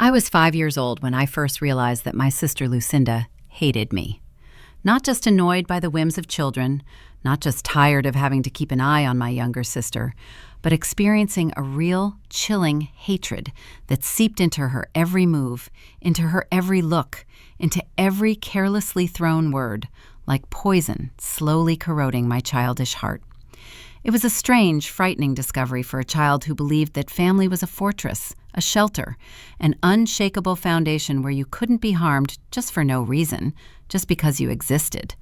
I was 5 years old when I first realized that my sister Lucinda hated me. Not just annoyed by the whims of children, not just tired of having to keep an eye on my younger sister, but experiencing a real, chilling hatred that seeped into her every move, into her every look, into every carelessly thrown word, like poison slowly corroding my childish heart. It was a strange, frightening discovery for a child who believed that family was a fortress, a shelter, an unshakable foundation where you couldn't be harmed just for no reason, just because you existed.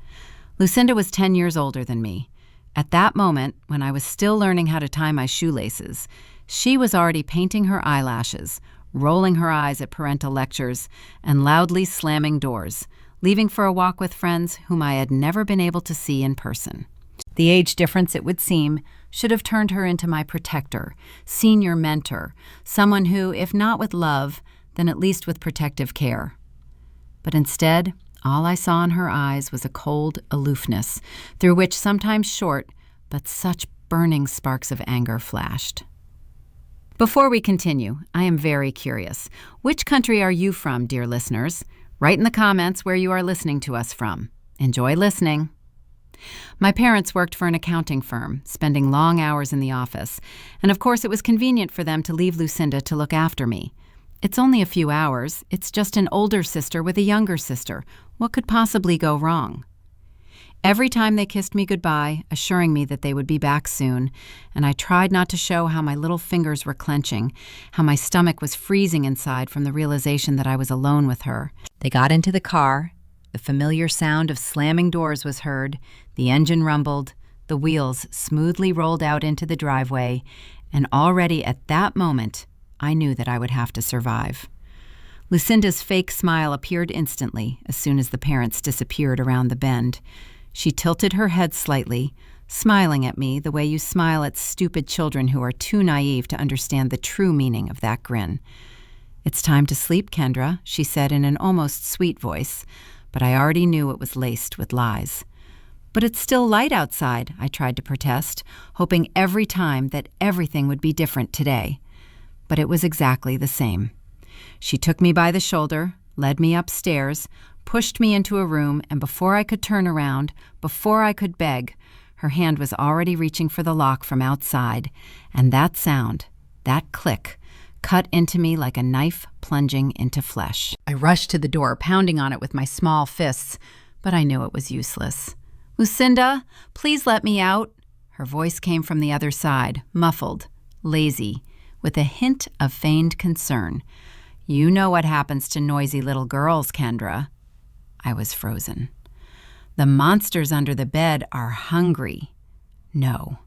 Lucinda was 10 years older than me. At that moment, when I was still learning how to tie my shoelaces, she was already painting her eyelashes, rolling her eyes at parental lectures, and loudly slamming doors, leaving for a walk with friends whom I had never been able to see in person. The age difference, it would seem, should have turned her into my protector, senior mentor, someone who, if not with love, then at least with protective care. But instead, all I saw in her eyes was a cold aloofness, through which sometimes short, but such burning sparks of anger flashed. Before we continue, I am very curious. Which country are you from, dear listeners? Write in the comments where you are listening to us from. Enjoy listening. My parents worked for an accounting firm, spending long hours in the office, and of course it was convenient for them to leave Lucinda to look after me. It's only a few hours. It's just an older sister with a younger sister. What could possibly go wrong? Every time they kissed me goodbye, assuring me that they would be back soon, and I tried not to show how my little fingers were clenching, how my stomach was freezing inside from the realization that I was alone with her. They got into the car. The familiar sound of slamming doors was heard, the engine rumbled, the wheels smoothly rolled out into the driveway, and already at that moment, I knew that I would have to survive. Lucinda's fake smile appeared instantly as soon as the parents disappeared around the bend. She tilted her head slightly, smiling at me the way you smile at stupid children who are too naive to understand the true meaning of that grin. "It's time to sleep, Kendra," she said in an almost sweet voice, but I already knew it was laced with lies. "But it's still light outside," I tried to protest, hoping every time that everything would be different today. But it was exactly the same. She took me by the shoulder, led me upstairs, pushed me into a room, and before I could turn around, before I could beg, her hand was already reaching for the lock from outside, and that sound, that click, cut into me like a knife plunging into flesh. I rushed to the door, pounding on it with my small fists, but I knew it was useless. "Lucinda, please let me out." Her voice came from the other side, muffled, lazy, with a hint of feigned concern. "You know what happens to noisy little girls, Kendra." I was frozen. "The monsters under the bed are hungry." No,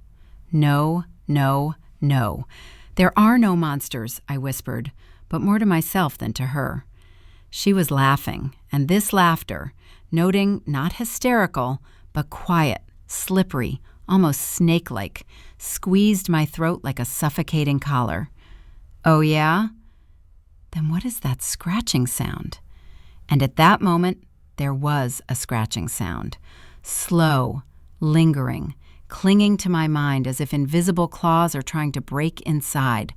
no, no, no. "There are no monsters," I whispered, but more to myself than to her. She was laughing, and this laughter, noting not hysterical, but quiet, slippery, almost snake-like, squeezed my throat like a suffocating collar. "Oh yeah? Then what is that scratching sound?" And at that moment, there was a scratching sound. Slow, lingering, clinging to my mind as if invisible claws are trying to break inside.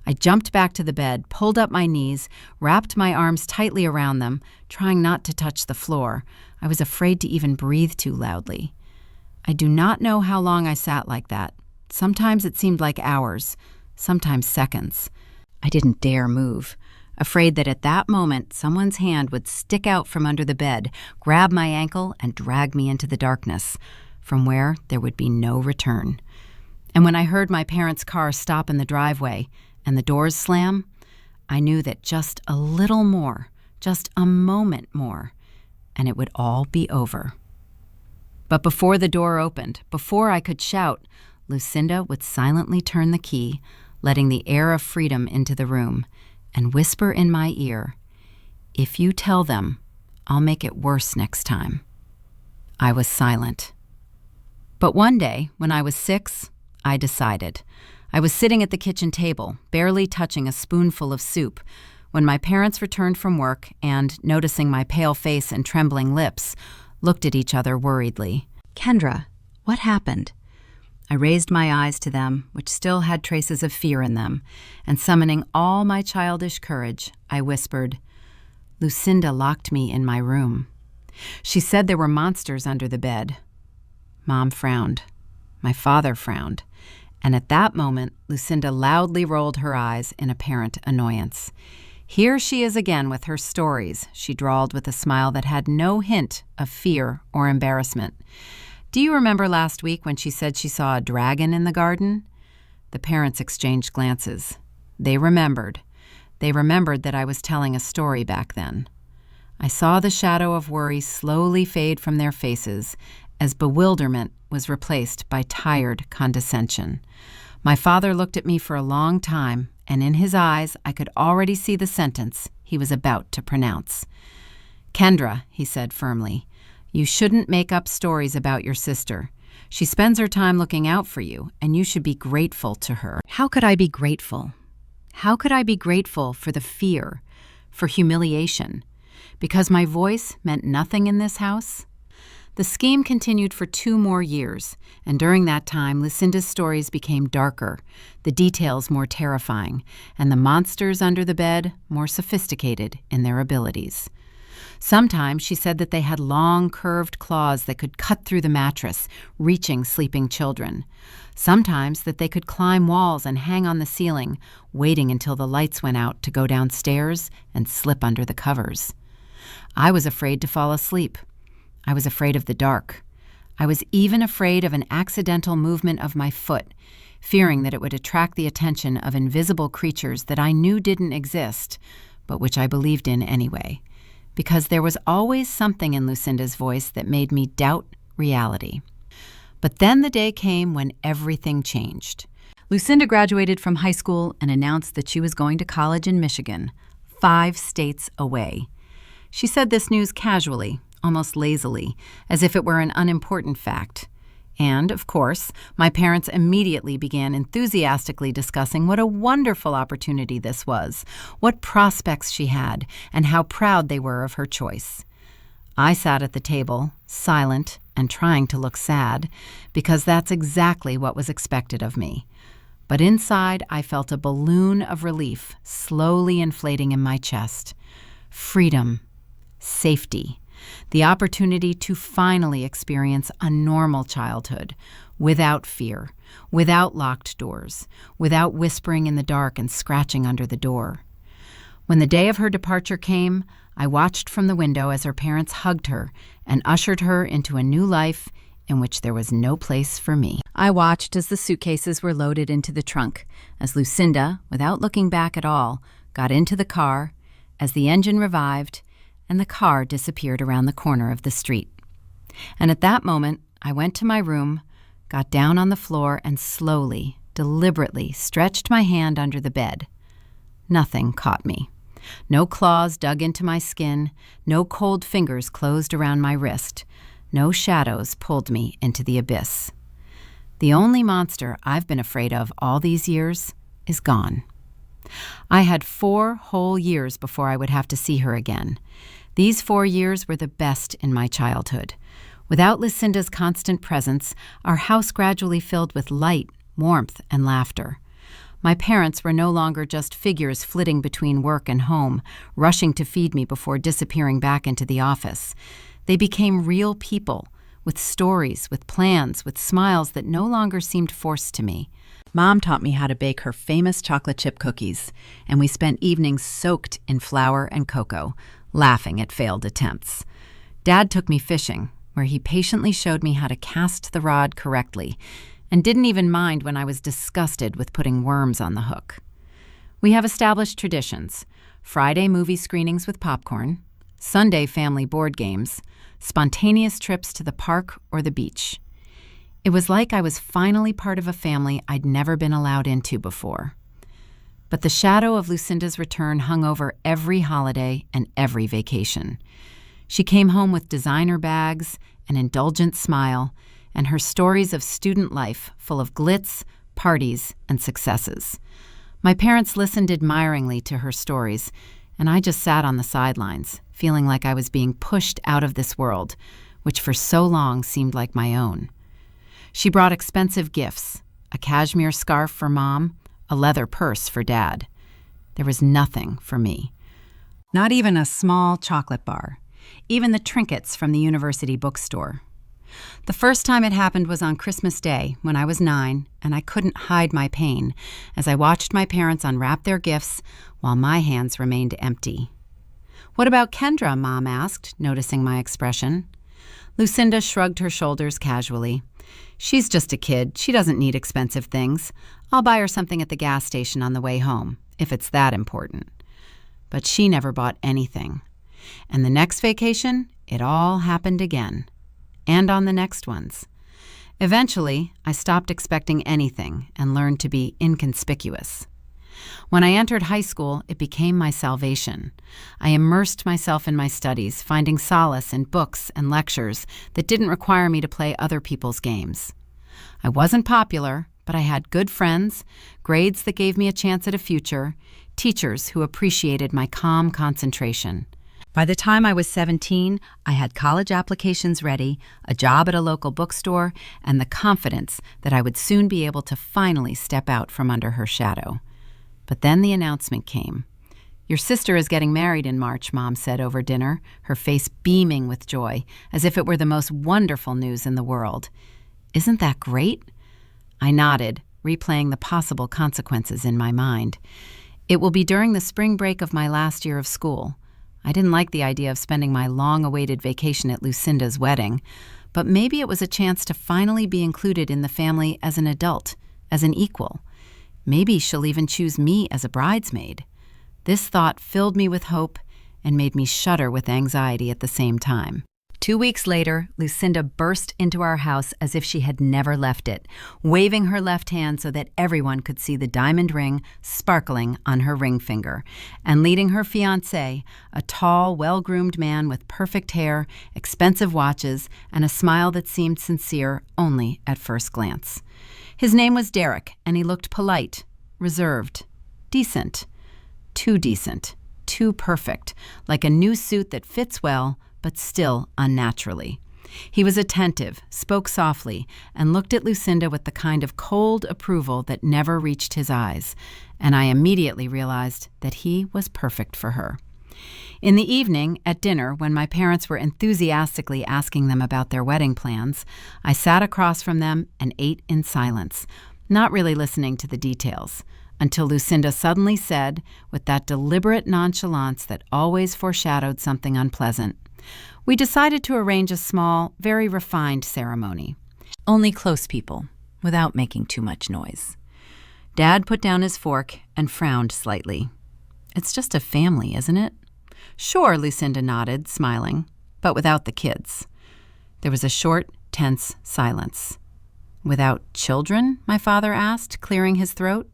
I jumped back to the bed, pulled up my knees, wrapped my arms tightly around them, trying not to touch the floor. I was afraid to even breathe too loudly. I do not know how long I sat like that. Sometimes it seemed like hours, sometimes seconds. I didn't dare move, afraid that at that moment someone's hand would stick out from under the bed, grab my ankle, and drag me into the darkness, from where there would be no return. And when I heard my parents' car stop in the driveway and the doors slam, I knew that just a little more, just a moment more, and it would all be over. But before the door opened, before I could shout, Lucinda would silently turn the key, letting the air of freedom into the room, and whisper in my ear, "If you tell them, I'll make it worse next time." I was silent. But one day, when I was 6, I decided. I was sitting at the kitchen table, barely touching a spoonful of soup, when my parents returned from work and, noticing my pale face and trembling lips, looked at each other worriedly. "Kendra, what happened?" I raised my eyes to them, which still had traces of fear in them, and summoning all my childish courage, I whispered, "Lucinda locked me in my room. She said there were monsters under the bed." Mom frowned. My father frowned. And at that moment, Lucinda loudly rolled her eyes in apparent annoyance. "Here she is again with her stories," she drawled with a smile that had no hint of fear or embarrassment. "Do you remember last week when she said she saw a dragon in the garden?" The parents exchanged glances. They remembered. They remembered that I was telling a story back then. I saw the shadow of worry slowly fade from their faces as bewilderment was replaced by tired condescension. My father looked at me for a long time, and in his eyes I could already see the sentence he was about to pronounce. "Kendra," he said firmly, "you shouldn't make up stories about your sister. She spends her time looking out for you, and you should be grateful to her." How could I be grateful? How could I be grateful for the fear, for humiliation? Because my voice meant nothing in this house? The scheme continued for 2 more years, and during that time, Lucinda's stories became darker, the details more terrifying, and the monsters under the bed more sophisticated in their abilities. Sometimes she said that they had long, curved claws that could cut through the mattress, reaching sleeping children. Sometimes that they could climb walls and hang on the ceiling, waiting until the lights went out to go downstairs and slip under the covers. I was afraid to fall asleep. I was afraid of the dark. I was even afraid of an accidental movement of my foot, fearing that it would attract the attention of invisible creatures that I knew didn't exist, but which I believed in anyway, because there was always something in Lucinda's voice that made me doubt reality. But then the day came when everything changed. Lucinda graduated from high school and announced that she was going to college in Michigan, 5 states away. She said this news casually, almost lazily, as if it were an unimportant fact. And, of course, my parents immediately began enthusiastically discussing what a wonderful opportunity this was, what prospects she had, and how proud they were of her choice. I sat at the table, silent and trying to look sad, because that's exactly what was expected of me. But inside, I felt a balloon of relief slowly inflating in my chest. Freedom, safety, the opportunity to finally experience a normal childhood, without fear, without locked doors, without whispering in the dark and scratching under the door. When the day of her departure came, I watched from the window as her parents hugged her and ushered her into a new life in which there was no place for me. I watched as the suitcases were loaded into the trunk, as Lucinda, without looking back at all, got into the car, as the engine revived, and the car disappeared around the corner of the street. And at that moment, I went to my room, got down on the floor, and slowly, deliberately stretched my hand under the bed. Nothing caught me. No claws dug into my skin, no cold fingers closed around my wrist, no shadows pulled me into the abyss. The only monster I've been afraid of all these years is gone. I had 4 whole years before I would have to see her again. These 4 years were the best in my childhood. Without Lucinda's constant presence, our house gradually filled with light, warmth, and laughter. My parents were no longer just figures flitting between work and home, rushing to feed me before disappearing back into the office. They became real people, with stories, with plans, with smiles that no longer seemed forced to me. Mom taught me how to bake her famous chocolate chip cookies, and we spent evenings soaked in flour and cocoa, laughing at failed attempts. Dad took me fishing, where he patiently showed me how to cast the rod correctly, and didn't even mind when I was disgusted with putting worms on the hook. We have established traditions: Friday movie screenings with popcorn, Sunday family board games, spontaneous trips to the park or the beach. It was like I was finally part of a family I'd never been allowed into before. But the shadow of Lucinda's return hung over every holiday and every vacation. She came home with designer bags, an indulgent smile, and her stories of student life full of glitz, parties, and successes. My parents listened admiringly to her stories, and I just sat on the sidelines, feeling like I was being pushed out of this world, which for so long seemed like my own. She brought expensive gifts, a cashmere scarf for Mom, a leather purse for Dad. There was nothing for me. Not even a small chocolate bar, even the trinkets from the university bookstore. The first time it happened was on Christmas Day when I was 9, and I couldn't hide my pain as I watched my parents unwrap their gifts while my hands remained empty. "What about Kendra?" Mom asked, noticing my expression. Lucinda shrugged her shoulders casually. "She's just a kid. She doesn't need expensive things. I'll buy her something at the gas station on the way home, if it's that important." But she never bought anything. And the next vacation, it all happened again. And on the next ones. Eventually, I stopped expecting anything and learned to be inconspicuous. When I entered high school, it became my salvation. I immersed myself in my studies, finding solace in books and lectures that didn't require me to play other people's games. I wasn't popular, but I had good friends, grades that gave me a chance at a future, teachers who appreciated my calm concentration. By the time I was 17, I had college applications ready, a job at a local bookstore, and the confidence that I would soon be able to finally step out from under her shadow. But then the announcement came. "Your sister is getting married in March," Mom said over dinner, her face beaming with joy, as if it were the most wonderful news in the world. "Isn't that great?" I nodded, replaying the possible consequences in my mind. It will be during the spring break of my last year of school. I didn't like the idea of spending my long-awaited vacation at Lucinda's wedding, but maybe it was a chance to finally be included in the family as an adult, as an equal. Maybe she'll even choose me as a bridesmaid. This thought filled me with hope and made me shudder with anxiety at the same time. 2 weeks later, Lucinda burst into our house as if she had never left it, waving her left hand so that everyone could see the diamond ring sparkling on her ring finger, and leading her fiancé, a tall, well-groomed man with perfect hair, expensive watches, and a smile that seemed sincere only at first glance. His name was Derek, and he looked polite, reserved, decent. Too perfect, like a new suit that fits well, but still unnaturally. He was attentive, spoke softly, and looked at Lucinda with the kind of cold approval that never reached his eyes, and I immediately realized that he was perfect for her. In the evening, at dinner, when my parents were enthusiastically asking them about their wedding plans, I sat across from them and ate in silence, not really listening to the details, until Lucinda suddenly said, with that deliberate nonchalance that always foreshadowed something unpleasant, "We decided to arrange a small, very refined ceremony. Only close people, without making too much noise." Dad put down his fork and frowned slightly. "It's just a family, isn't it?" "Sure," Lucinda nodded, smiling, "but without the kids." There was a short, tense silence. "Without children?" my father asked, clearing his throat.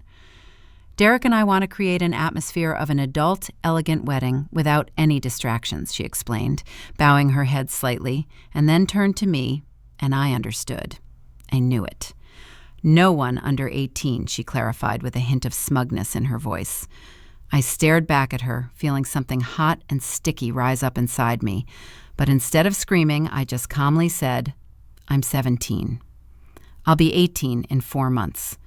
"Derek and I want to create an atmosphere of an adult, elegant wedding without any distractions," she explained, bowing her head slightly, and then turned to me, and I understood. I knew it. "No one under 18, she clarified with a hint of smugness in her voice. I stared back at her, feeling something hot and sticky rise up inside me, but instead of screaming, I just calmly said, "I'm 17. I'll be 18 in 4 months."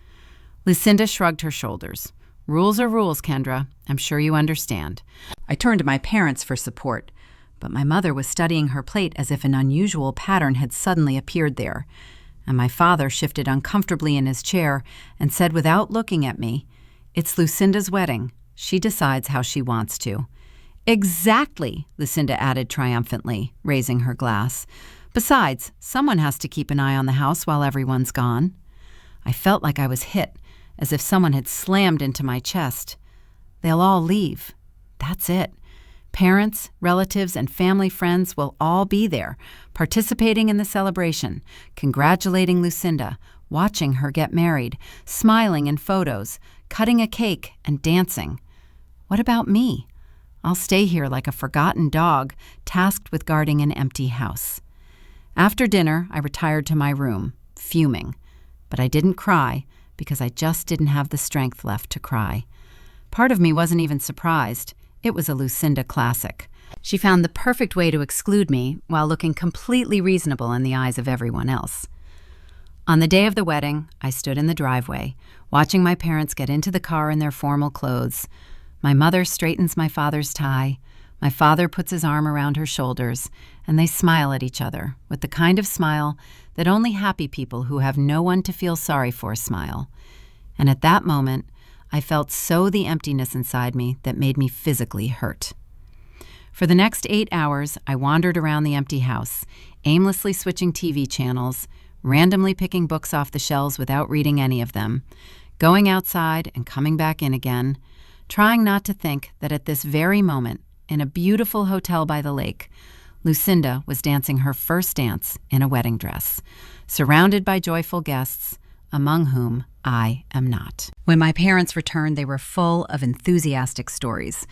Lucinda shrugged her shoulders. "Rules are rules, Kendra. I'm sure you understand." I turned to my parents for support, but my mother was studying her plate as if an unusual pattern had suddenly appeared there, and my father shifted uncomfortably in his chair and said without looking at me, "It's Lucinda's wedding. She decides how she wants to." "Exactly," Lucinda added triumphantly, raising her glass. "Besides, someone has to keep an eye on the house while everyone's gone." I felt like I was hit, as if someone had slammed into my chest. They'll all leave. That's it. Parents, relatives, and family friends will all be there, participating in the celebration, congratulating Lucinda, watching her get married, smiling in photos, cutting a cake, and dancing. What about me? I'll stay here like a forgotten dog, tasked with guarding an empty house. After dinner, I retired to my room, fuming. But I didn't cry, because I just didn't have the strength left to cry. Part of me wasn't even surprised. It was a Lucinda classic. She found the perfect way to exclude me while looking completely reasonable in the eyes of everyone else. On the day of the wedding, I stood in the driveway, watching my parents get into the car in their formal clothes. My mother straightens my father's tie. My father puts his arm around her shoulders, and they smile at each other with the kind of smile that only happy people who have no one to feel sorry for smile. And at that moment, I felt so the emptiness inside me that made me physically hurt. For the next 8 hours, I wandered around the empty house, aimlessly switching TV channels, randomly picking books off the shelves without reading any of them, going outside and coming back in again, trying not to think that at this very moment, in a beautiful hotel by the lake, Lucinda was dancing her first dance in a wedding dress, surrounded by joyful guests, among whom I am not. When my parents returned, they were full of enthusiastic stories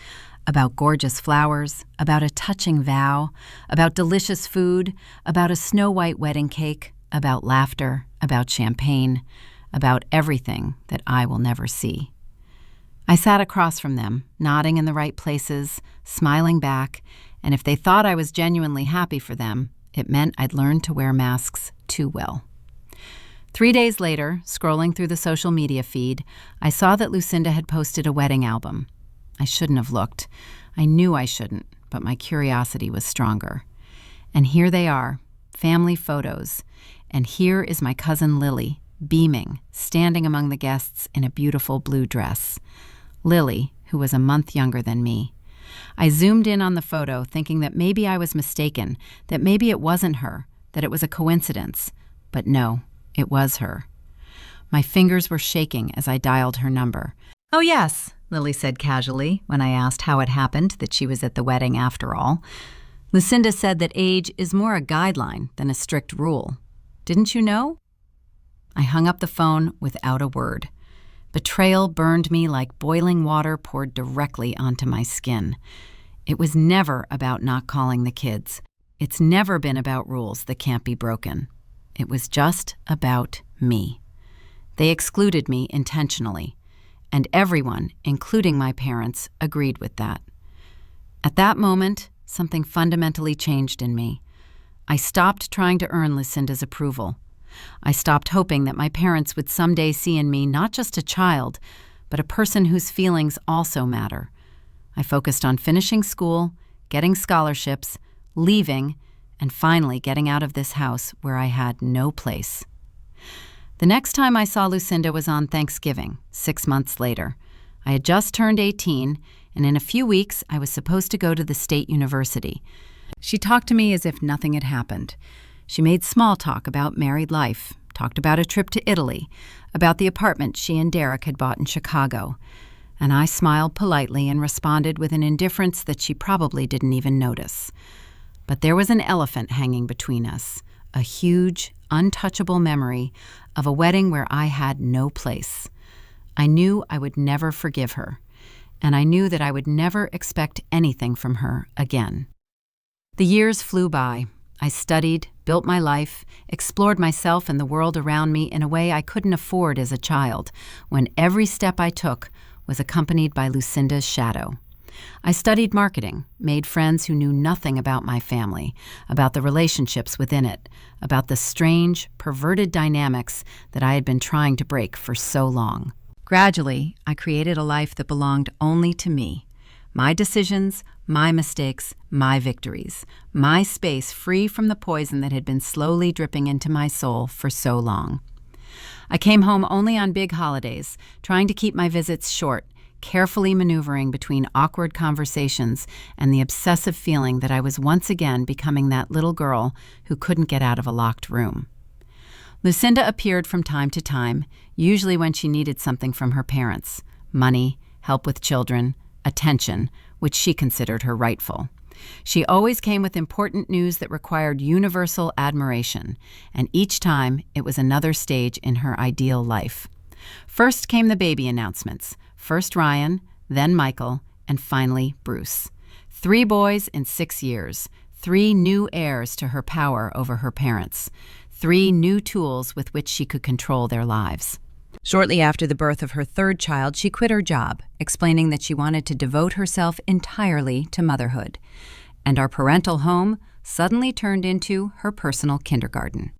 about gorgeous flowers, about a touching vow, about delicious food, about a snow-white wedding cake, about laughter, about champagne, about everything that I will never see. I sat across from them, nodding in the right places, smiling back, and if they thought I was genuinely happy for them, it meant I'd learned to wear masks too well. 3 days later, scrolling through the social media feed, I saw that Lucinda had posted a wedding album. I shouldn't have looked. I knew I shouldn't, but my curiosity was stronger. And here they are, family photos. And here is my cousin Lily, beaming, standing among the guests in a beautiful blue dress. Lily, who was a month younger than me. I zoomed in on the photo, thinking that maybe I was mistaken, that maybe it wasn't her, that it was a coincidence. But no, it was her. My fingers were shaking as I dialed her number. "Oh, yes," Lily said casually when I asked how it happened that she was at the wedding after all. Lucinda said that age is more a guideline than a strict rule. Didn't you know? I hung up the phone without a word. Betrayal burned me like boiling water poured directly onto my skin. It was never about not calling the kids. It's never been about rules that can't be broken. It was just about me. They excluded me intentionally, and everyone, including my parents, agreed with that. At that moment, something fundamentally changed in me. I stopped trying to earn Lucinda's approval. I stopped hoping that my parents would someday see in me not just a child, but a person whose feelings also matter. I focused on finishing school, getting scholarships, leaving, and finally getting out of this house where I had no place. The next time I saw Lucinda was on Thanksgiving, 6 months later. I had just turned 18, and in a few weeks I was supposed to go to the state university. She talked to me as if nothing had happened. She made small talk about married life, talked about a trip to Italy, about the apartment she and Derek had bought in Chicago. And I smiled politely and responded with an indifference that she probably didn't even notice. But there was an elephant hanging between us, a huge, untouchable memory of a wedding where I had no place. I knew I would never forgive her, and I knew that I would never expect anything from her again. The years flew by. I studied, built my life, explored myself and the world around me in a way I couldn't afford as a child, when every step I took was accompanied by Lucinda's shadow. I studied marketing, made friends who knew nothing about my family, about the relationships within it, about the strange, perverted dynamics that I had been trying to break for so long. Gradually, I created a life that belonged only to me. My decisions, my mistakes, my victories, my space free from the poison that had been slowly dripping into my soul for so long. I came home only on big holidays, trying to keep my visits short, carefully maneuvering between awkward conversations and the obsessive feeling that I was once again becoming that little girl who couldn't get out of a locked room. Lucinda appeared from time to time, usually when she needed something from her parents: money, help with children, attention, which she considered her rightful. She always came with important news that required universal admiration, and each time it was another stage in her ideal life. First came the baby announcements. First Ryan, then Michael, and finally Bruce. 3 boys in 6 years, 3 new heirs to her power over her parents, 3 new tools with which she could control their lives. Shortly after the birth of her 3rd child, she quit her job, explaining that she wanted to devote herself entirely to motherhood. And our parental home suddenly turned into her personal kindergarten.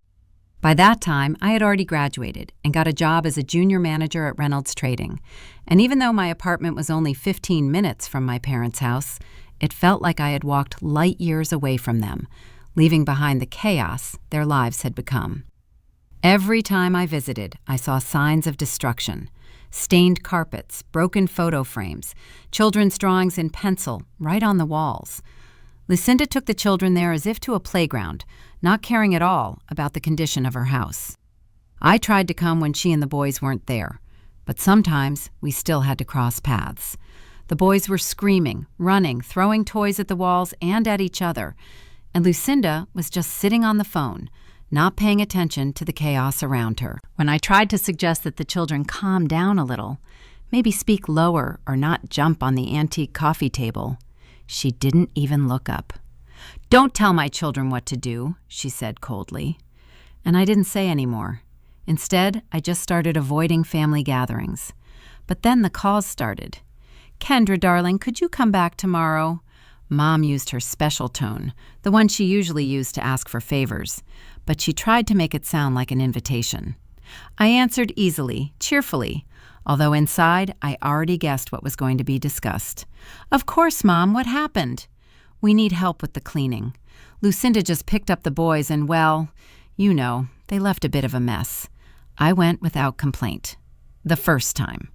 By that time, I had already graduated and got a job as a junior manager at Reynolds Trading. And even though my apartment was only 15 minutes from my parents' house, it felt like I had walked light years away from them, leaving behind the chaos their lives had become. Every time I visited, I saw signs of destruction. Stained carpets, broken photo frames, children's drawings in pencil right on the walls. Lucinda took the children there as if to a playground, not caring at all about the condition of her house. I tried to come when she and the boys weren't there, but sometimes we still had to cross paths. The boys were screaming, running, throwing toys at the walls and at each other, and Lucinda was just sitting on the phone, not paying attention to the chaos around her. When I tried to suggest that the children calm down a little, maybe speak lower or not jump on the antique coffee table, she didn't even look up. "Don't tell my children what to do," she said coldly. And I didn't say any more. Instead, I just started avoiding family gatherings. But then the calls started. "Kendra, darling, could you come back tomorrow?" Mom used her special tone, the one she usually used to ask for favors, but she tried to make it sound like an invitation. I answered easily, cheerfully, although inside I already guessed what was going to be discussed. "Of course, Mom, what happened?" "We need help with the cleaning. Lucinda just picked up the boys and, well, you know, they left a bit of a mess." I went without complaint. The first time.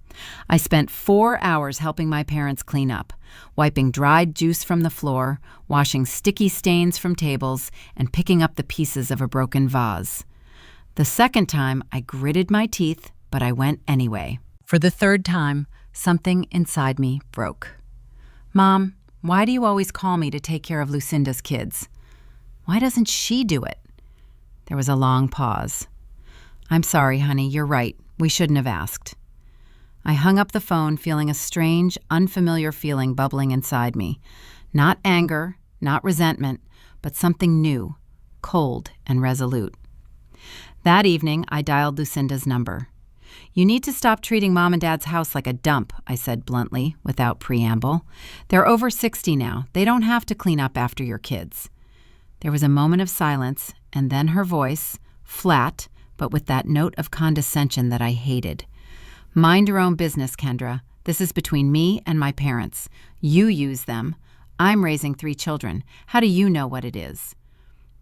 I spent 4 hours helping my parents clean up, wiping dried juice from the floor, washing sticky stains from tables, and picking up the pieces of a broken vase. The second time, I gritted my teeth, but I went anyway. For the third time, something inside me broke. "Mom, why do you always call me to take care of Lucinda's kids? Why doesn't she do it?" There was a long pause. "I'm sorry, honey, you're right. We shouldn't have asked." I hung up the phone, feeling a strange, unfamiliar feeling bubbling inside me. Not anger, not resentment, but something new, cold and resolute. That evening, I dialed Lucinda's number. "You need to stop treating Mom and Dad's house like a dump," I said bluntly, without preamble. "They're over 60 now. They don't have to clean up after your kids." There was a moment of silence, and then her voice, flat, but with that note of condescension that I hated. "Mind your own business, Kendra. This is between me and my parents. You use them. I'm raising 3 children. How do you know what it is?"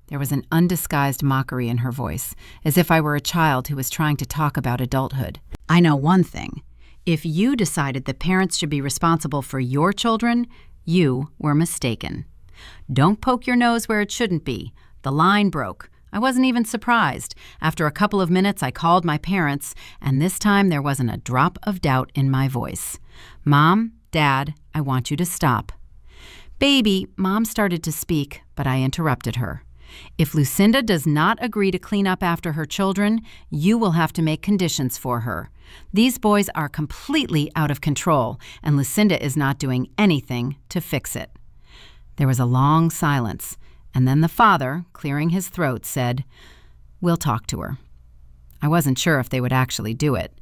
There was an undisguised mockery in her voice, as if I were a child who was trying to talk about adulthood. "I know one thing. If you decided that parents should be responsible for your children, you were mistaken. Don't poke your nose where it shouldn't be. The line broke. I wasn't even surprised. After a couple of minutes, I called my parents, and this time there wasn't a drop of doubt in my voice. "Mom, Dad, I want you to stop." "Baby," Mom started to speak, but I interrupted her. "If Lucinda does not agree to clean up after her children, you will have to make conditions for her. These boys are completely out of control, and Lucinda is not doing anything to fix it." There was a long silence, and then the father, clearing his throat, said, "We'll talk to her." I wasn't sure if they would actually do it,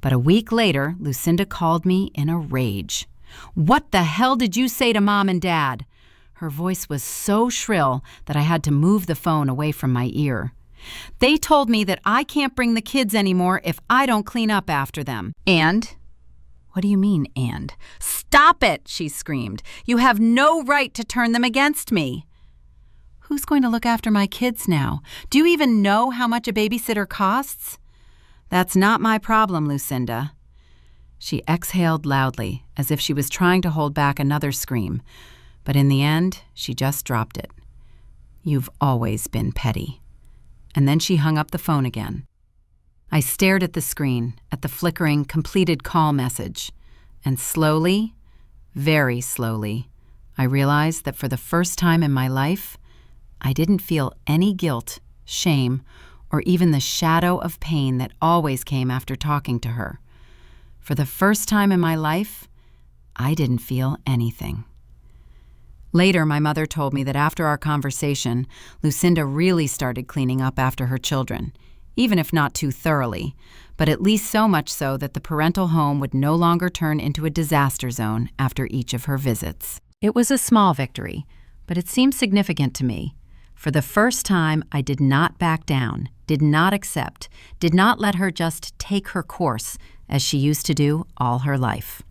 but a week later, Lucinda called me in a rage. "What the hell did you say to Mom and Dad?" Her voice was so shrill that I had to move the phone away from my ear. "They told me that I can't bring the kids anymore if I don't clean up after them." "And?" "What do you mean, and?" "Stop it!" she screamed. "You have no right to turn them against me." "Who's going to look after my kids now? Do you even know how much a babysitter costs?" "That's not my problem, Lucinda." She exhaled loudly, as if she was trying to hold back another scream, but in the end, she just dropped it. "You've always been petty." And then she hung up the phone again. I stared at the screen, at the flickering, completed call message, and slowly, very slowly, I realized that for the first time in my life, I didn't feel any guilt, shame, or even the shadow of pain that always came after talking to her. For the first time in my life, I didn't feel anything. Later, my mother told me that after our conversation, Lucinda really started cleaning up after her children, even if not too thoroughly, but at least so much so that the parental home would no longer turn into a disaster zone after each of her visits. It was a small victory, but it seemed significant to me. For the first time, I did not back down, did not accept, did not let her just take her course, as she used to do all her life.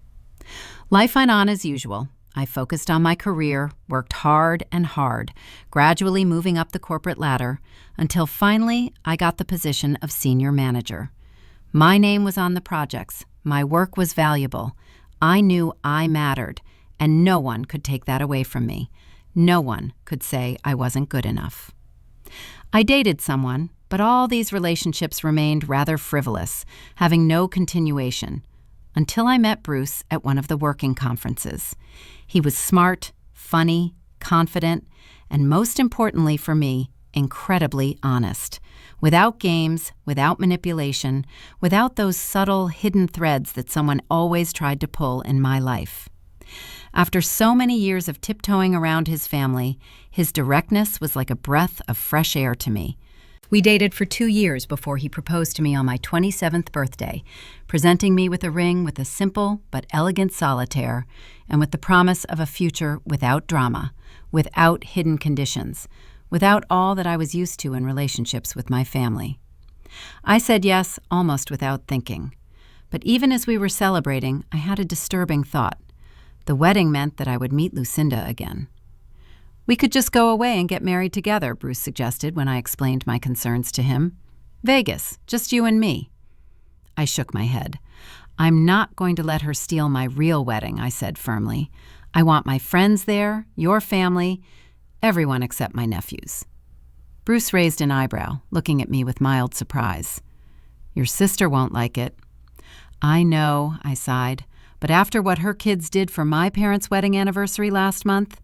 Life went on as usual. I focused on my career, worked hard and hard, gradually moving up the corporate ladder, until finally I got the position of senior manager. My name was on the projects. My work was valuable. I knew I mattered, and no one could take that away from me. No one could say I wasn't good enough. I dated someone, but all these relationships remained rather frivolous, having no continuation, until I met Bruce at one of the working conferences. He was smart, funny, confident, and most importantly for me, incredibly honest. Without games, without manipulation, without those subtle, hidden threads that someone always tried to pull in my life. After so many years of tiptoeing around his family, his directness was like a breath of fresh air to me. We dated for 2 years before he proposed to me on my 27th birthday, presenting me with a ring with a simple but elegant solitaire and with the promise of a future without drama, without hidden conditions, without all that I was used to in relationships with my family. I said yes almost without thinking. But even as we were celebrating, I had a disturbing thought. The wedding meant that I would meet Lucinda again. "We could just go away and get married together," Bruce suggested when I explained my concerns to him. "Vegas, just you and me." I shook my head. "I'm not going to let her steal my real wedding," I said firmly. "I want my friends there, your family, everyone except my nephews." Bruce raised an eyebrow, looking at me with mild surprise. "Your sister won't like it." "I know," I sighed, "but after what her kids did for my parents' wedding anniversary last month,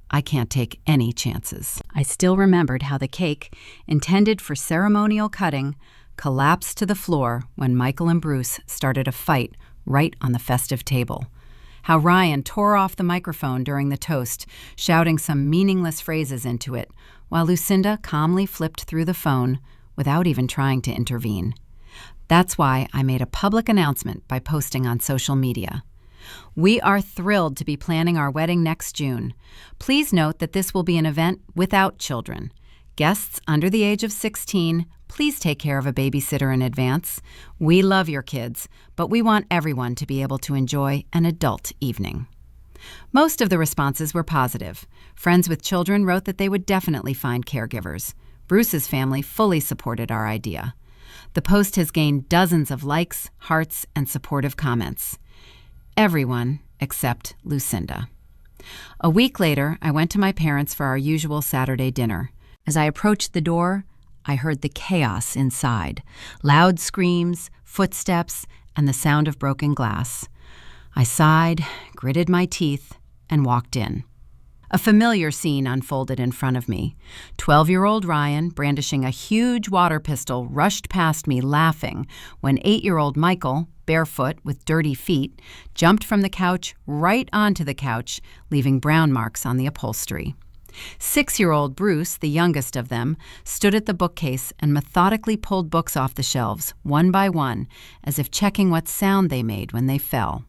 I can't take any chances." I still remembered how the cake, intended for ceremonial cutting, collapsed to the floor when Michael and Bruce started a fight right on the festive table. How Ryan tore off the microphone during the toast, shouting some meaningless phrases into it, while Lucinda calmly flipped through the phone without even trying to intervene. That's why I made a public announcement by posting on social media. "We are thrilled to be planning our wedding next June. Please note that this will be an event without children. Guests under the age of 16, please take care of a babysitter in advance. We love your kids, but we want everyone to be able to enjoy an adult evening." Most of the responses were positive. Friends with children wrote that they would definitely find caregivers. Bruce's family fully supported our idea. The post has gained dozens of likes, hearts, and supportive comments. Everyone except Lucinda. A week later, I went to my parents for our usual Saturday dinner. As I approached the door, I heard the chaos inside, loud screams, footsteps, and the sound of broken glass. I sighed, gritted my teeth, and walked in. A familiar scene unfolded in front of me. 12-year-old Ryan, brandishing a huge water pistol, rushed past me laughing when 8-year-old Michael, barefoot with dirty feet, jumped from the couch right onto the couch, leaving brown marks on the upholstery. 6-year-old Bruce, the youngest of them, stood at the bookcase and methodically pulled books off the shelves, one by one, as if checking what sound they made when they fell.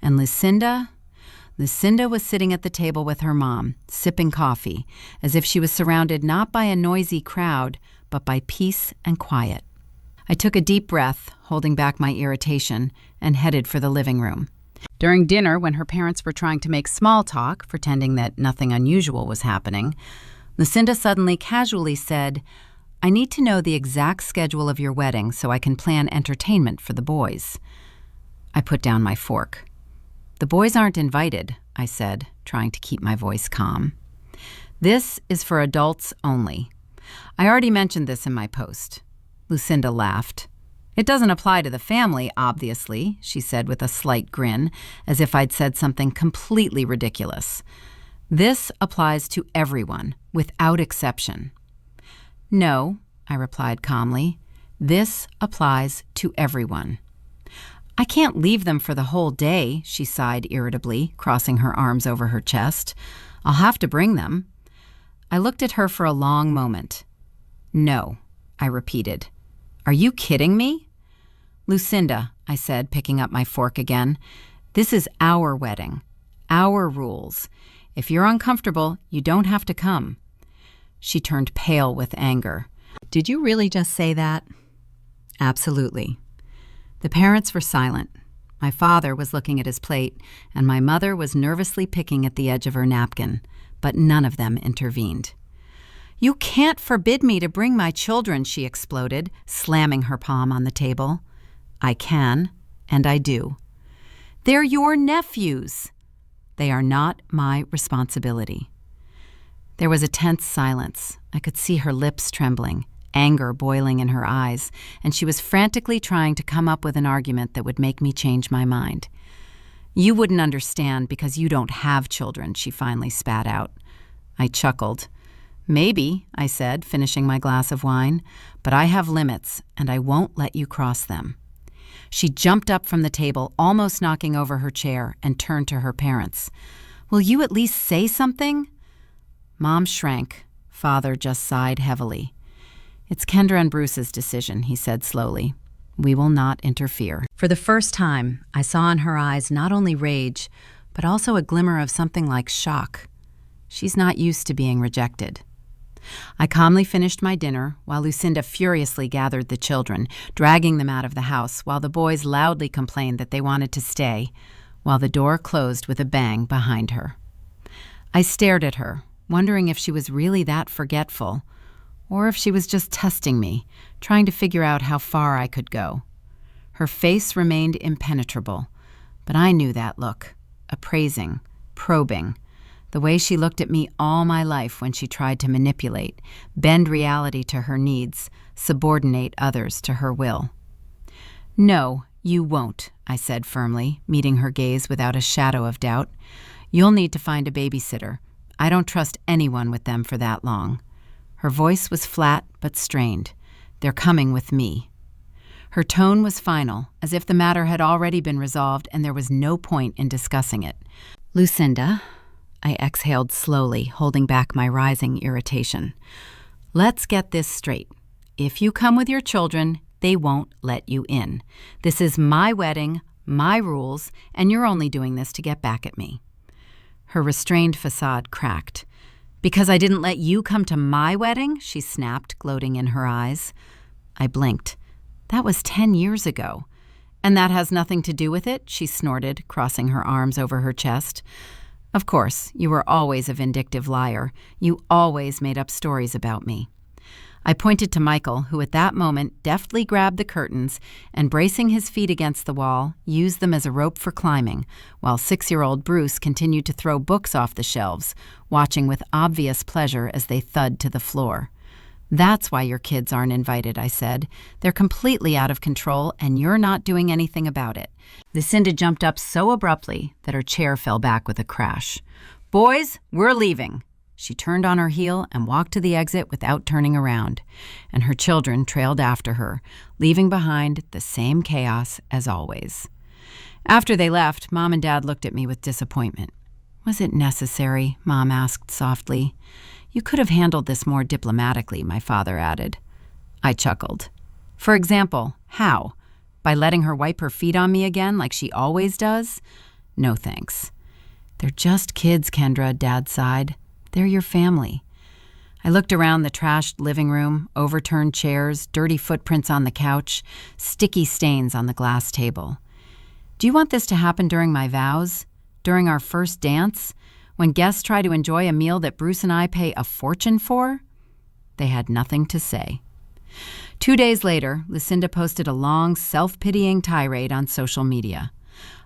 And Lucinda was sitting at the table with her mom, sipping coffee, as if she was surrounded not by a noisy crowd, but by peace and quiet. I took a deep breath, holding back my irritation, and headed for the living room. During dinner, when her parents were trying to make small talk, pretending that nothing unusual was happening, Lucinda suddenly casually said, "I need to know the exact schedule of your wedding so I can plan entertainment for the boys." I put down my fork. "The boys aren't invited," I said, trying to keep my voice calm. "This is for adults only. I already mentioned this in my post." Lucinda laughed. "It doesn't apply to the family, obviously," she said with a slight grin, as if I'd said something completely ridiculous. "This applies to everyone, without exception." "No," I replied calmly. "This applies to everyone." "I can't leave them for the whole day," she sighed irritably, crossing her arms over her chest. "I'll have to bring them." I looked at her for a long moment. "No," I repeated. "Are you kidding me?" "Lucinda," I said, picking up my fork again, "this is our wedding, our rules. If you're uncomfortable, you don't have to come." She turned pale with anger. Did you really just say that? Absolutely. The parents were silent. My father was looking at his plate, and my mother was nervously picking at the edge of her napkin, but none of them intervened. You can't forbid me to bring my children, she exploded, slamming her palm on the table. I can, and I do. They're your nephews. They are not my responsibility. There was a tense silence. I could see her lips trembling, anger boiling in her eyes, and she was frantically trying to come up with an argument that would make me change my mind. You wouldn't understand because you don't have children, she finally spat out. I chuckled. Maybe, I said, finishing my glass of wine, but I have limits, and I won't let you cross them. She jumped up from the table, almost knocking over her chair, and turned to her parents. Will you at least say something? Mom shrank. Father just sighed heavily. It's Kendra and Bruce's decision, he said slowly. We will not interfere. For the first time, I saw in her eyes not only rage, but also a glimmer of something like shock. She's not used to being rejected. I calmly finished my dinner while Lucinda furiously gathered the children, dragging them out of the house while the boys loudly complained that they wanted to stay, while the door closed with a bang behind her. I stared at her, wondering if she was really that forgetful, or if she was just testing me, trying to figure out how far I could go. Her face remained impenetrable, but I knew that look, appraising, probing, the way she looked at me all my life when she tried to manipulate, bend reality to her needs, subordinate others to her will. No, you won't, I said firmly, meeting her gaze without a shadow of doubt. You'll need to find a babysitter. I don't trust anyone with them for that long. Her voice was flat but strained. They're coming with me. Her tone was final, as if the matter had already been resolved and there was no point in discussing it. Lucinda, I exhaled slowly, holding back my rising irritation. Let's get this straight. If you come with your children, they won't let you in. This is my wedding, my rules, and you're only doing this to get back at me. Her restrained facade cracked. Because I didn't let you come to my wedding? She snapped, gloating in her eyes. I blinked. That was 10 years ago. And that has nothing to do with it? She snorted, crossing her arms over her chest. Of course, you were always a vindictive liar. You always made up stories about me. I pointed to Michael, who at that moment deftly grabbed the curtains and, bracing his feet against the wall, used them as a rope for climbing, while 6-year-old Bruce continued to throw books off the shelves, watching with obvious pleasure as they thud to the floor. That's why your kids aren't invited, I said. They're completely out of control, and you're not doing anything about it. Lucinda jumped up so abruptly that her chair fell back with a crash. Boys, we're leaving. She turned on her heel and walked to the exit without turning around, and her children trailed after her, leaving behind the same chaos as always. After they left, Mom and Dad looked at me with disappointment. Was it necessary? Mom asked softly. You could have handled this more diplomatically, my father added. I chuckled. For example, how? By letting her wipe her feet on me again like she always does? No thanks. They're just kids, Kendra, Dad sighed. They're your family. I looked around the trashed living room, overturned chairs, dirty footprints on the couch, sticky stains on the glass table. Do you want this to happen during my vows? During our first dance? When guests try to enjoy a meal that Bruce and I pay a fortune for? They had nothing to say. 2 days later, Lucinda posted a long, self-pitying tirade on social media.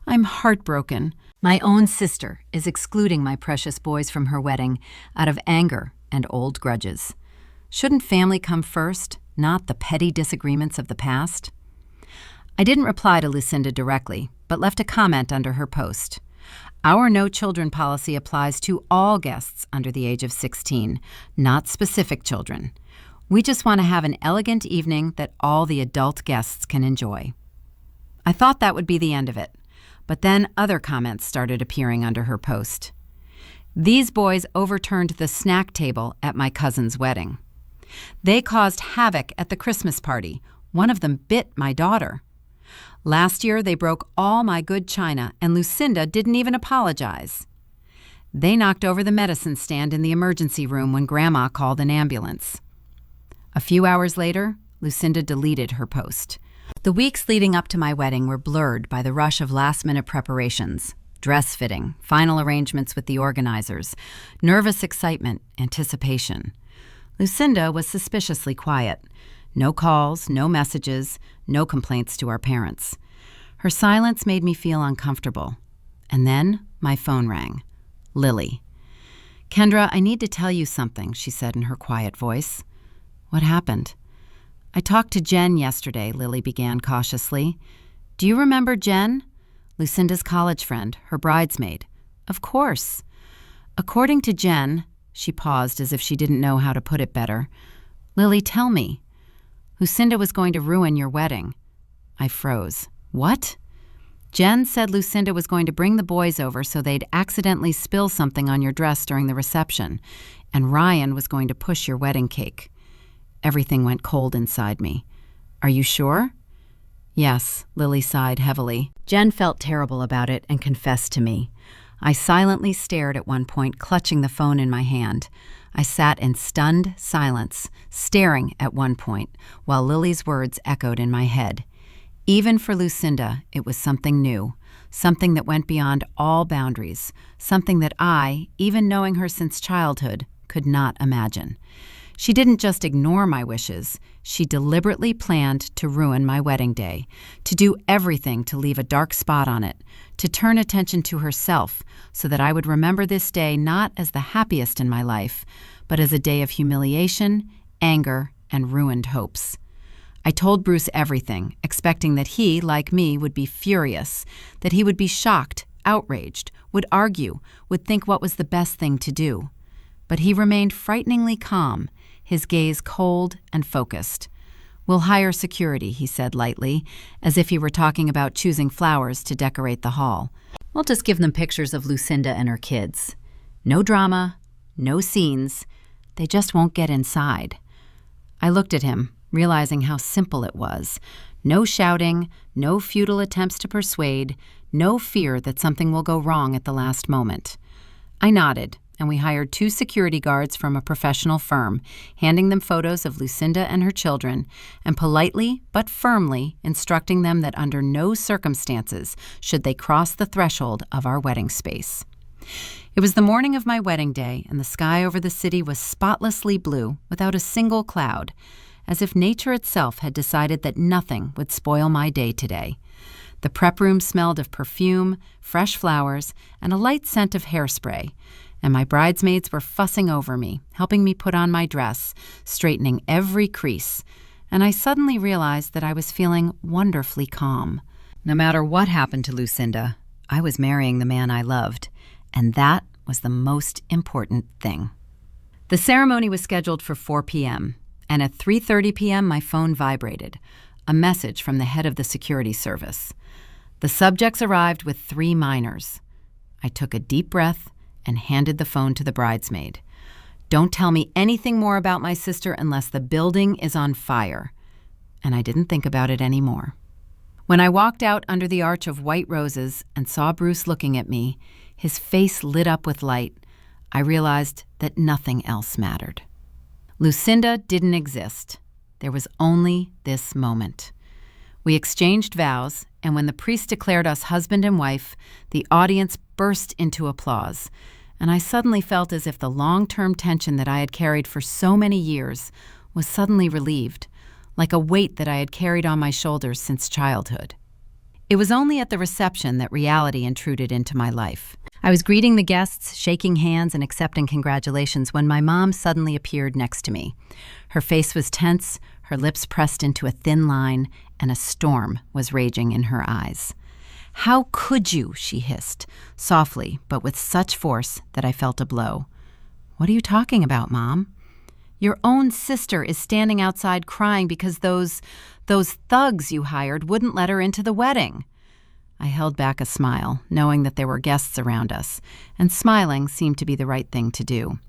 I'm heartbroken. My own sister is excluding my precious boys from her wedding out of anger and old grudges. Shouldn't family come first, not the petty disagreements of the past? I didn't reply to Lucinda directly, but left a comment under her post. Our no children policy applies to all guests under the age of 16, not specific children. We just want to have an elegant evening that all the adult guests can enjoy. I thought that would be the end of it. But then other comments started appearing under her post. These boys overturned the snack table at my cousin's wedding. They caused havoc at the Christmas party. One of them bit my daughter. Last year, they broke all my good china, and Lucinda didn't even apologize. They knocked over the medicine stand in the emergency room when Grandma called an ambulance. A few hours later, Lucinda deleted her post. The weeks leading up to my wedding were blurred by the rush of last-minute preparations, dress fitting, final arrangements with the organizers, nervous excitement, anticipation. Lucinda was suspiciously quiet. No calls, no messages, no complaints to our parents. Her silence made me feel uncomfortable. And then my phone rang. Lily. "Kendra, I need to tell you something," she said in her quiet voice. "What happened?" "I talked to Jen yesterday," Lily began cautiously. "Do you remember Jen? Lucinda's college friend, her bridesmaid." "Of course." "According to Jen," she paused as if she didn't know how to put it better. "Lily, tell me." "Lucinda was going to ruin your wedding." I froze. "What?" "Jen said Lucinda was going to bring the boys over so they'd accidentally spill something on your dress during the reception, and Ryan was going to push your wedding cake." Everything went cold inside me. "Are you sure?" "Yes," Lily sighed heavily. "Jen felt terrible about it and confessed to me." I silently stared at one point, clutching the phone in my hand. I sat in stunned silence, staring at one point, while Lily's words echoed in my head. Even for Lucinda, it was something new, something that went beyond all boundaries, something that I, even knowing her since childhood, could not imagine. She didn't just ignore my wishes, she deliberately planned to ruin my wedding day, to do everything to leave a dark spot on it, to turn attention to herself so that I would remember this day not as the happiest in my life, but as a day of humiliation, anger, and ruined hopes. I told Bruce everything, expecting that he, like me, would be furious, that he would be shocked, outraged, would argue, would think what was the best thing to do. But he remained frighteningly calm, his gaze cold and focused. "We'll hire security," he said lightly, as if he were talking about choosing flowers to decorate the hall. "We'll just give them pictures of Lucinda and her kids. No drama, no scenes. They just won't get inside." I looked at him, realizing how simple it was. No shouting, no futile attempts to persuade, no fear that something will go wrong at the last moment. I nodded, and we hired 2 security guards from a professional firm, handing them photos of Lucinda and her children, and politely but firmly instructing them that under no circumstances should they cross the threshold of our wedding space. It was the morning of my wedding day, and the sky over the city was spotlessly blue, without a single cloud, as if nature itself had decided that nothing would spoil my day today. The prep room smelled of perfume, fresh flowers, and a light scent of hairspray, and my bridesmaids were fussing over me, helping me put on my dress, straightening every crease, and I suddenly realized that I was feeling wonderfully calm. No matter what happened to Lucinda, I was marrying the man I loved, and that was the most important thing. The ceremony was scheduled for 4 p.m., and at 3:30 p.m. my phone vibrated, a message from the head of the security service. The subjects arrived with 3 minors. I took a deep breath and handed the phone to the bridesmaid. "Don't tell me anything more about my sister unless the building is on fire." And I didn't think about it anymore. When I walked out under the arch of white roses and saw Bruce looking at me, his face lit up with light, I realized that nothing else mattered. Lucinda didn't exist. There was only this moment. We exchanged vows, and when the priest declared us husband and wife, the audience burst into applause, and I suddenly felt as if the long-term tension that I had carried for so many years was suddenly relieved, like a weight that I had carried on my shoulders since childhood. It was only at the reception that reality intruded into my life. I was greeting the guests, shaking hands and accepting congratulations when my mom suddenly appeared next to me. Her face was tense, her lips pressed into a thin line, and a storm was raging in her eyes. "How could you?" she hissed, softly but with such force that I felt a blow. "What are you talking about, Mom?" "Your own sister is standing outside crying because those thugs you hired wouldn't let her into the wedding." I held back a smile, knowing that there were guests around us, and smiling seemed to be the right thing to do.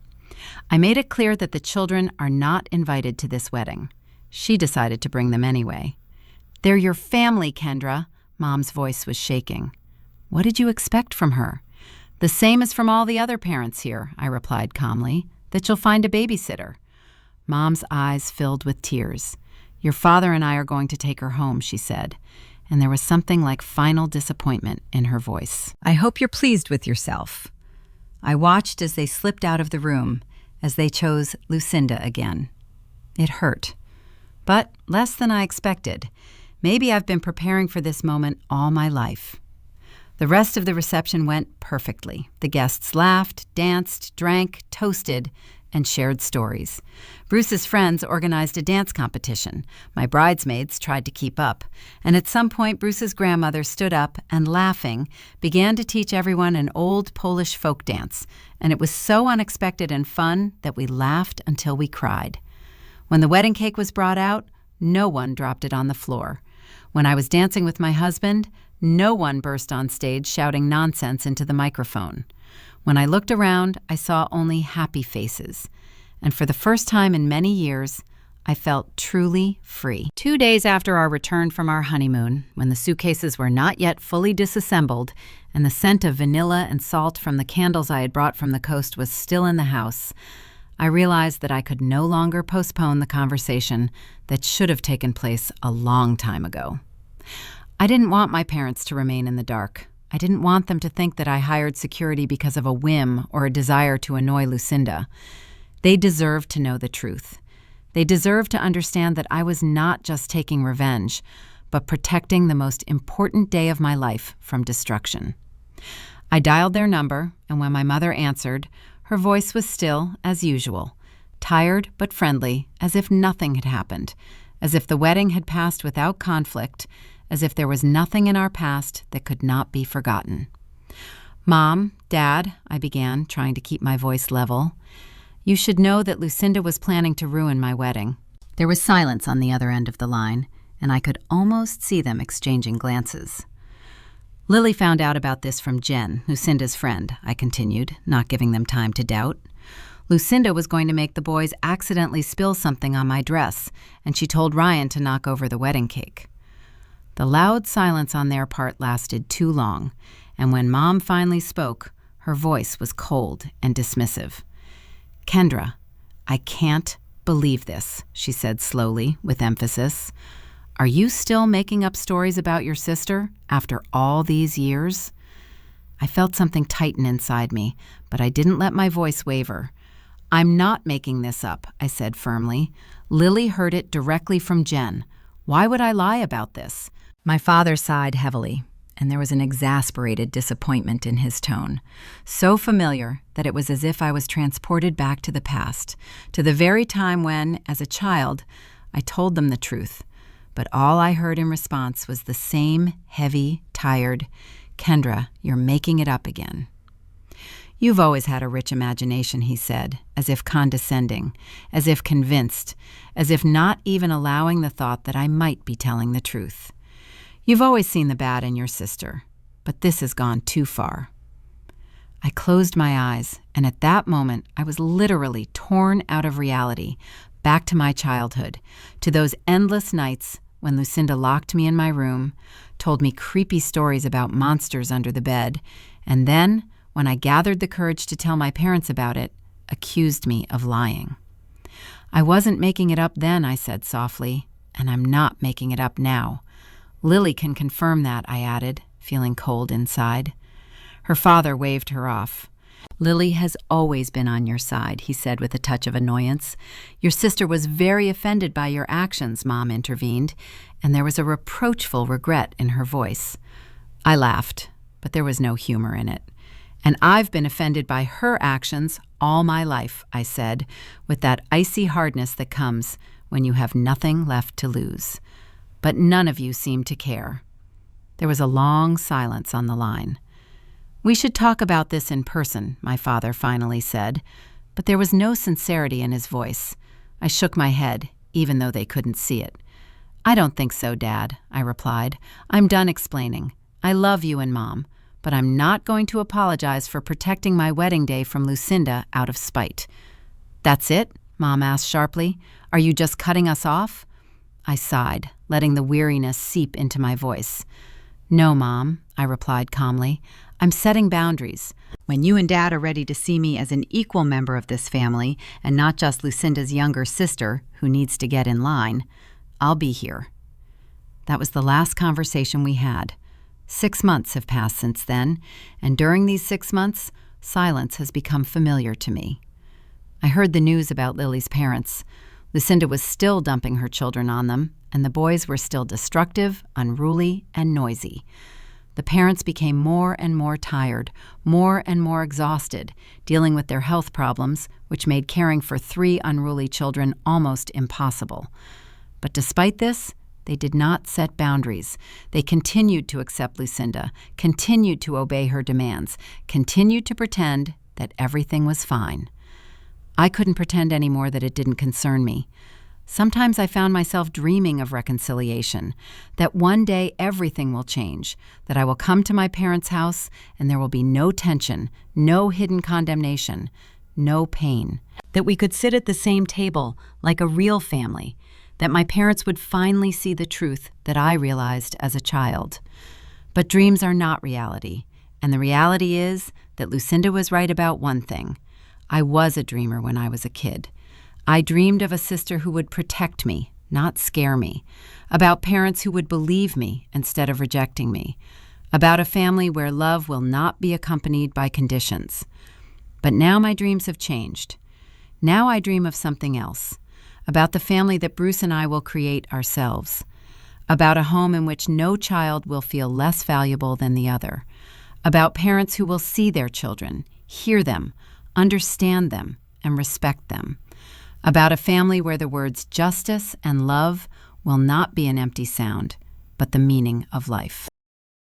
I made it clear that the children are not invited to this wedding. She decided to bring them anyway. "They're your family, Kendra." Mom's voice was shaking. "What did you expect from her?" "The same as from all the other parents here," I replied calmly, "that you'll find a babysitter." Mom's eyes filled with tears. "Your father and I are going to take her home," she said, and there was something like final disappointment in her voice. "I hope you're pleased with yourself." I watched as they slipped out of the room, as they chose Lucinda again. It hurt, but less than I expected. Maybe I've been preparing for this moment all my life. The rest of the reception went perfectly. The guests laughed, danced, drank, toasted, and shared stories. Bruce's friends organized a dance competition. My bridesmaids tried to keep up. And at some point, Bruce's grandmother stood up and, laughing, began to teach everyone an old Polish folk dance. And it was so unexpected and fun that we laughed until we cried. When the wedding cake was brought out, no one dropped it on the floor. When I was dancing with my husband, no one burst on stage shouting nonsense into the microphone. When I looked around, I saw only happy faces. And for the first time in many years, I felt truly free. 2 days after our return from our honeymoon, when the suitcases were not yet fully disassembled and the scent of vanilla and salt from the candles I had brought from the coast was still in the house, I realized that I could no longer postpone the conversation that should have taken place a long time ago. I didn't want my parents to remain in the dark. I didn't want them to think that I hired security because of a whim or a desire to annoy Lucinda. They deserved to know the truth. They deserved to understand that I was not just taking revenge, but protecting the most important day of my life from destruction. I dialed their number, and when my mother answered, her voice was still as usual, tired but friendly, as if nothing had happened, as if the wedding had passed without conflict, as if there was nothing in our past that could not be forgotten. "Mom, Dad," I began, trying to keep my voice level, "you should know that Lucinda was planning to ruin my wedding." There was silence on the other end of the line, and I could almost see them exchanging glances. "Lily found out about this from Jen, Lucinda's friend," I continued, not giving them time to doubt. "Lucinda was going to make the boys accidentally spill something on my dress, and she told Ryan to knock over the wedding cake." The loud silence on their part lasted too long, and when Mom finally spoke, her voice was cold and dismissive. "Kendra, I can't believe this," she said slowly, with emphasis. "Are you still making up stories about your sister after all these years?" I felt something tighten inside me, but I didn't let my voice waver. "I'm not making this up," I said firmly. "Lily heard it directly from Jen. Why would I lie about this?" My father sighed heavily, and there was an exasperated disappointment in his tone, so familiar that it was as if I was transported back to the past, to the very time when, as a child, I told them the truth. But all I heard in response was the same heavy, tired, "Kendra, you're making it up again." "You've always had a rich imagination," he said, as if condescending, as if convinced, as if not even allowing the thought that I might be telling the truth. "You've always seen the bad in your sister, but this has gone too far." I closed my eyes, and at that moment I was literally torn out of reality, back to my childhood, to those endless nights when Lucinda locked me in my room, told me creepy stories about monsters under the bed, and then, when I gathered the courage to tell my parents about it, accused me of lying. "I wasn't making it up then," I said softly, "and I'm not making it up now. Lily can confirm that," I added, feeling cold inside. Her father waved her off. "Lily has always been on your side," he said with a touch of annoyance. "Your sister was very offended by your actions," Mom intervened, and there was a reproachful regret in her voice. I laughed, but there was no humor in it. "And I've been offended by her actions all my life," I said, with that icy hardness that comes when you have nothing left to lose. But none of you seemed to care. There was a long silence on the line. "We should talk about this in person," my father finally said, but there was no sincerity in his voice. I shook my head, even though they couldn't see it. "I don't think so, Dad," I replied. "I'm done explaining. I love you and Mom, but I'm not going to apologize for protecting my wedding day from Lucinda out of spite." "That's it?" Mom asked sharply. "Are you just cutting us off?" I sighed, letting the weariness seep into my voice. "No, Mom," I replied calmly. I'm setting boundaries. When you and Dad are ready to see me as an equal member of this family and not just Lucinda's younger sister who needs to get in line, I'll be here. That was the last conversation we had. 6 months have passed since then, and during these 6 months, silence has become familiar to me. I heard the news about Lily's parents. Lucinda was still dumping her children on them, and the boys were still destructive, unruly, and noisy. The parents became more and more tired, more and more exhausted, dealing with their health problems, which made caring for 3 unruly children almost impossible. But despite this, they did not set boundaries. They continued to accept Lucinda, continued to obey her demands, continued to pretend that everything was fine. I couldn't pretend anymore that it didn't concern me. Sometimes I found myself dreaming of reconciliation, that one day everything will change, that I will come to my parents' house and there will be no tension, no hidden condemnation, no pain, that we could sit at the same table like a real family, that my parents would finally see the truth that I realized as a child. But dreams are not reality, and the reality is that Lucinda was right about one thing. I was a dreamer when I was a kid. I dreamed of a sister who would protect me, not scare me, about parents who would believe me instead of rejecting me, about a family where love will not be accompanied by conditions. But now my dreams have changed. Now I dream of something else, about the family that Bruce and I will create ourselves, about a home in which no child will feel less valuable than the other, about parents who will see their children, hear them, understand them, and respect them, about a family where the words justice and love will not be an empty sound, but the meaning of life.